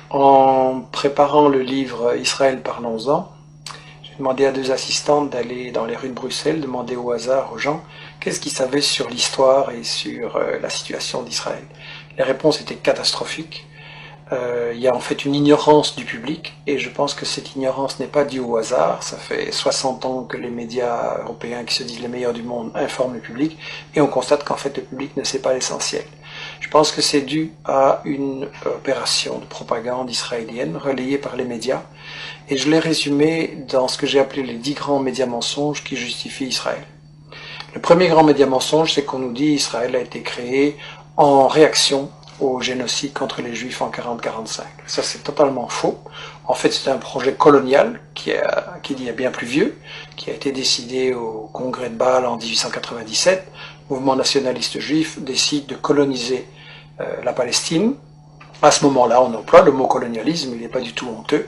En préparant le livre Israël, parlons-en, j'ai demandé à deux assistantes d'aller dans les rues de Bruxelles, demander au hasard aux gens qu'est-ce qu'ils savaient sur l'histoire et sur la situation d'Israël. Les réponses étaient catastrophiques. Il y a en fait une ignorance du public, et je pense que cette ignorance n'est pas due au hasard. Ça fait 60 ans que les médias européens, qui se disent les meilleurs du monde, informent le public, et on constate qu'en fait le public ne sait pas l'essentiel. Je pense que c'est dû à une opération de propagande israélienne relayée par les médias, et je l'ai résumé dans ce que j'ai appelé les 10 grands médias mensonges qui justifient Israël. Le premier grand média mensonge, c'est qu'on nous dit Israël a été créé en réaction au génocide contre les Juifs en 40-45. Ça, c'est totalement faux. En fait, c'est un projet colonial qui est bien plus vieux, qui a été décidé au congrès de Bâle en 1897. Le mouvement nationaliste juif décide de coloniser la Palestine. À ce moment-là, on emploie le mot colonialisme, il n'est pas du tout honteux.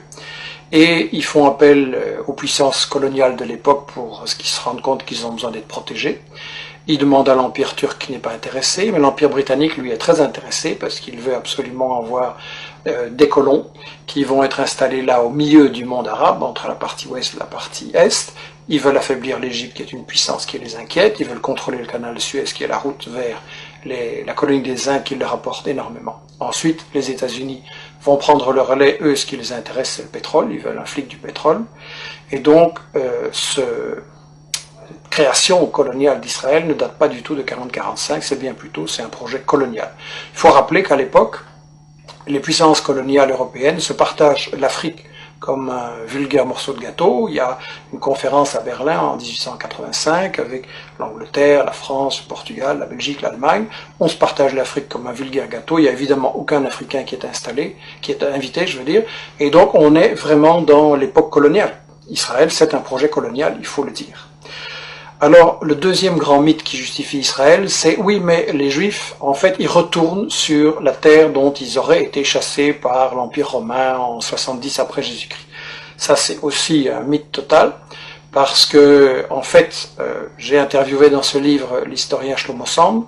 Et ils font appel aux puissances coloniales de l'époque pour ce qu'ils se rendent compte qu'ils ont besoin d'être protégés. Il demande à l'Empire turc qui n'est pas intéressé, mais l'Empire britannique, lui, est très intéressé parce qu'il veut absolument avoir des colons qui vont être installés là au milieu du monde arabe, entre la partie ouest et la partie est. Ils veulent affaiblir l'Égypte, qui est une puissance qui les inquiète. Ils veulent contrôler le canal de Suez, qui est la route vers la colonie des Indes, qui leur apporte énormément. Ensuite, les États-Unis vont prendre le relais. Eux, ce qui les intéresse, c'est le pétrole. Ils veulent un flic du pétrole. Et donc, création coloniale d'Israël ne date pas du tout de 40-45, c'est bien plutôt, c'est un projet colonial. Il faut rappeler qu'à l'époque, les puissances coloniales européennes se partagent l'Afrique comme un vulgaire morceau de gâteau. Il y a une conférence à Berlin en 1885 avec l'Angleterre, la France, le Portugal, la Belgique, l'Allemagne. On se partage l'Afrique comme un vulgaire gâteau. Il n'y a évidemment aucun Africain qui est invité, je veux dire. Et donc on est vraiment dans l'époque coloniale. Israël, c'est un projet colonial, il faut le dire. Alors, le deuxième grand mythe qui justifie Israël, c'est oui, mais les Juifs, en fait, ils retournent sur la terre dont ils auraient été chassés par l'Empire romain en 70 après Jésus-Christ. Ça, c'est aussi un mythe total, parce que, en fait, j'ai interviewé dans ce livre l'historien Shlomo Sand,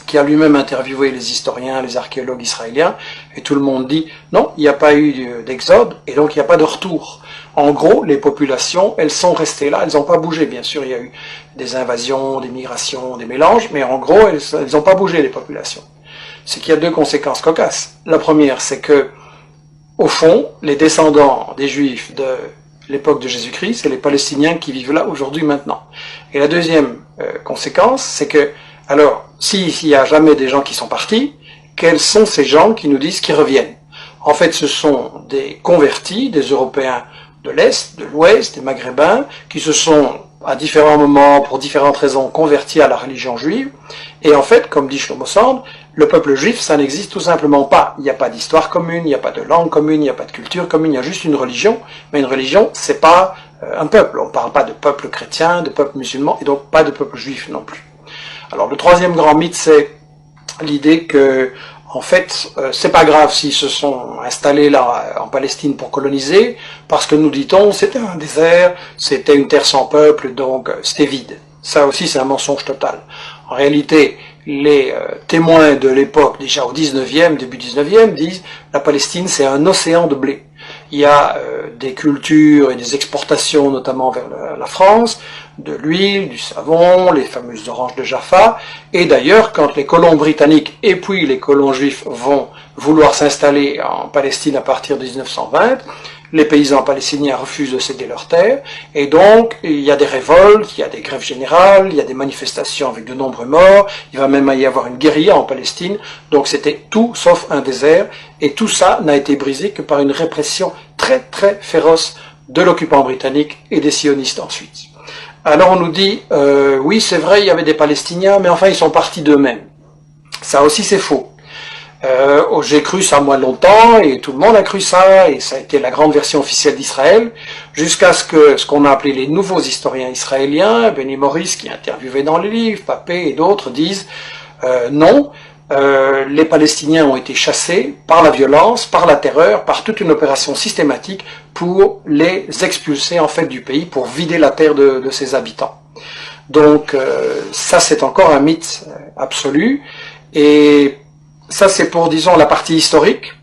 qui a lui-même interviewé les historiens, les archéologues israéliens, et tout le monde dit non, il n'y a pas eu d'exode, et donc il n'y a pas de retour. En gros, les populations, elles sont restées là, elles n'ont pas bougé. Bien sûr, il y a eu des invasions, des migrations, des mélanges, mais en gros, elles n'ont pas bougé, les populations. C'est qu'il y a deux conséquences cocasses. La première, c'est que, au fond, les descendants des Juifs de l'époque de Jésus-Christ, c'est les Palestiniens qui vivent là aujourd'hui, maintenant. Et la deuxième conséquence, c'est que, alors, s'il n'y a jamais des gens qui sont partis, quels sont ces gens qui nous disent qu'ils reviennent? En fait, ce sont des convertis, des Européens de l'Est, de l'Ouest, des Maghrébins, qui se sont, à différents moments, pour différentes raisons, convertis à la religion juive. Et en fait, comme dit Shlomo Sand, le peuple juif, ça n'existe tout simplement pas. Il n'y a pas d'histoire commune, il n'y a pas de langue commune, il n'y a pas de culture commune, il y a juste une religion. Mais une religion, c'est pas un peuple. On ne parle pas de peuple chrétien, de peuple musulman, et donc pas de peuple juif non plus. Alors, le troisième grand mythe, c'est l'idée que, en fait, c'est pas grave s'ils se sont installés là en Palestine pour coloniser, parce que nous dit-on, c'était un désert, c'était une terre sans peuple, donc c'était vide. Ça aussi, c'est un mensonge total. En réalité, les témoins de l'époque, déjà au 19e, début 19e, disent la Palestine, c'est un océan de blé. Il y a des cultures et des exportations, notamment vers la France, de l'huile, du savon, les fameuses oranges de Jaffa. Et d'ailleurs, quand les colons britanniques et puis les colons juifs vont vouloir s'installer en Palestine à partir de 1920, les paysans palestiniens refusent de céder leurs terres, et donc il y a des révoltes, il y a des grèves générales, il y a des manifestations avec de nombreux morts, il va même y avoir une guérilla en Palestine, donc c'était tout sauf un désert, et tout ça n'a été brisé que par une répression très très féroce de l'occupant britannique et des sionistes ensuite. Alors on nous dit, oui c'est vrai, il y avait des Palestiniens, mais enfin ils sont partis d'eux-mêmes. Ça aussi c'est faux. J'ai cru ça moi longtemps, et tout le monde a cru ça, et ça a été la grande version officielle d'Israël, jusqu'à ce qu'on a appelé les nouveaux historiens israéliens, Benny Morris qui est interviewé dans les livres, Papé et d'autres disent non, les Palestiniens ont été chassés par la violence, par la terreur, par toute une opération systématique pour les expulser en fait du pays, pour vider la terre de ses habitants. Donc ça c'est encore un mythe absolu, et ça c'est pour, disons, la partie historique.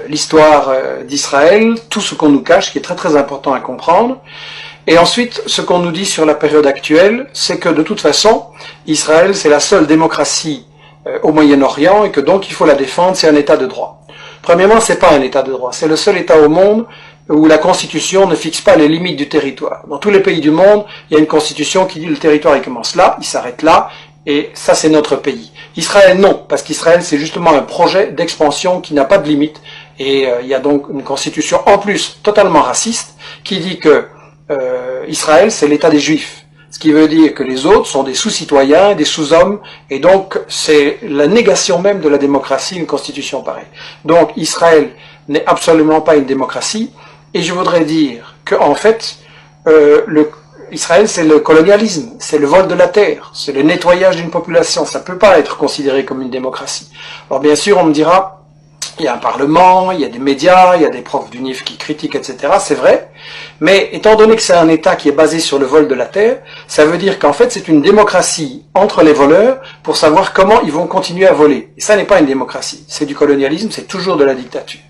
l'histoire d'Israël, tout ce qu'on nous cache, qui est très très important à comprendre. Et ensuite, ce qu'on nous dit sur la période actuelle, c'est que de toute façon, Israël, c'est la seule démocratie au Moyen-Orient et que donc il faut la défendre, c'est un État de droit. Premièrement, c'est pas un État de droit, c'est le seul État au monde où la Constitution ne fixe pas les limites du territoire. Dans tous les pays du monde, il y a une Constitution qui dit le territoire il commence là, il s'arrête là, et ça c'est notre pays. Israël non, parce qu'Israël c'est justement un projet d'expansion qui n'a pas de limite, et il y a donc une Constitution en plus totalement raciste qui dit que Israël, c'est l'État des Juifs, ce qui veut dire que les autres sont des sous-citoyens, des sous-hommes, et donc c'est la négation même de la démocratie, une constitution pareille. Donc Israël n'est absolument pas une démocratie, et je voudrais dire que en fait, Israël c'est le colonialisme, c'est le vol de la terre, c'est le nettoyage d'une population, ça ne peut pas être considéré comme une démocratie. Alors bien sûr, on me dira, il y a un parlement, il y a des médias, il y a des profs d'UNIF qui critiquent, etc. C'est vrai. Mais étant donné que c'est un État qui est basé sur le vol de la terre, ça veut dire qu'en fait c'est une démocratie entre les voleurs pour savoir comment ils vont continuer à voler. Et ça n'est pas une démocratie. C'est du colonialisme, c'est toujours de la dictature.